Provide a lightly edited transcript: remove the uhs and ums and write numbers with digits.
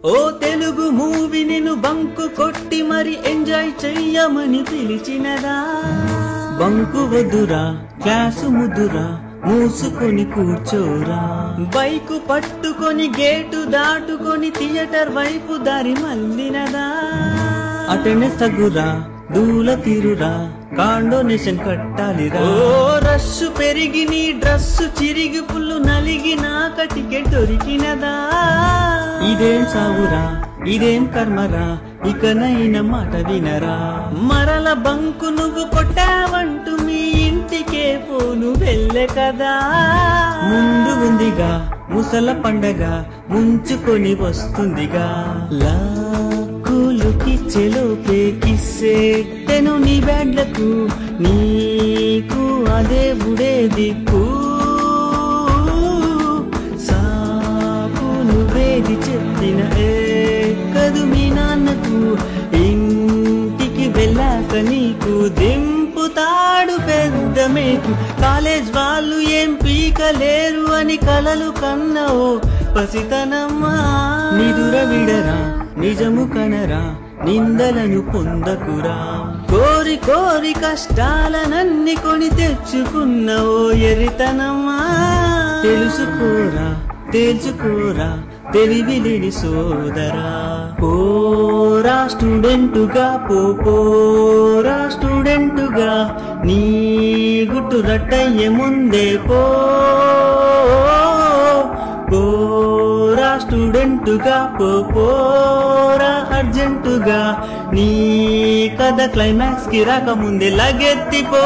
ఓ Telugu movie నిన్ను bunk కొట్టి మరి ఎంజాయ్ చెయ్యమని పిలిచినదా. బంకు వద్దురా క్లాసు ముద్దురా మూసుకొని కూర్చోరా. బైకు పట్టుకొని గేటు దాటుకొని థియేటర్ వైపు దారి మళ్ళినదా. Attendance తగ్గురా దూల తీరురా condonation కట్టాలిరా. ఓ రస్సు పెరిగి నీ డ్రస్సు చిరిగి పుల్లు నలిగి నాక టికెట్ దొరికినదా. ఇదేం సావురా ఇదేం కర్మరా ఇకనైన మాట వినరా. మరల బంకు నువ్వు కొట్టావంటూ మీ ఇంటికే పోను వెళ్ళే కదా. ముందు ఉందిగా ముసల పండగ ముంచుకొని వస్తుందిగా. లాక్కులుకి చెలోపే కిస్సే తెను నీ బ్యాడ్లకు నీకు అదే బుడే దిక్కు. సాకు నువ్వేది చెప్పిన కదు మీ నాన్నకు ఇంటికి వెళ్ళాక నీకు దింపుతాడు పెద్ద మేకు. కాలేజ్ వాళ్ళు ఏం పీకలేరు అని కలలు కన్నవో పసితనమ్మా. నిదుర విడరా నిజము కనరా నిందలను పొందకురా. కోరి కోరి కష్టాలనన్ని కొని తెచ్చుకున్నవో ఎరితనమ్మా. తెలుసుకోరా తెలుసుకోరా తెలివి లేని సోదరా. పోరా స్టూడెంటుగా పోరా స్టూడెంటుగా నీ గుట్టు రట్టయ్యే ముందే పోరా స్టూడెంటుగా పోరా అర్జెంటుగా నీ కథ క్లైమాక్స్ కి రాకముందే లగెత్తిపో.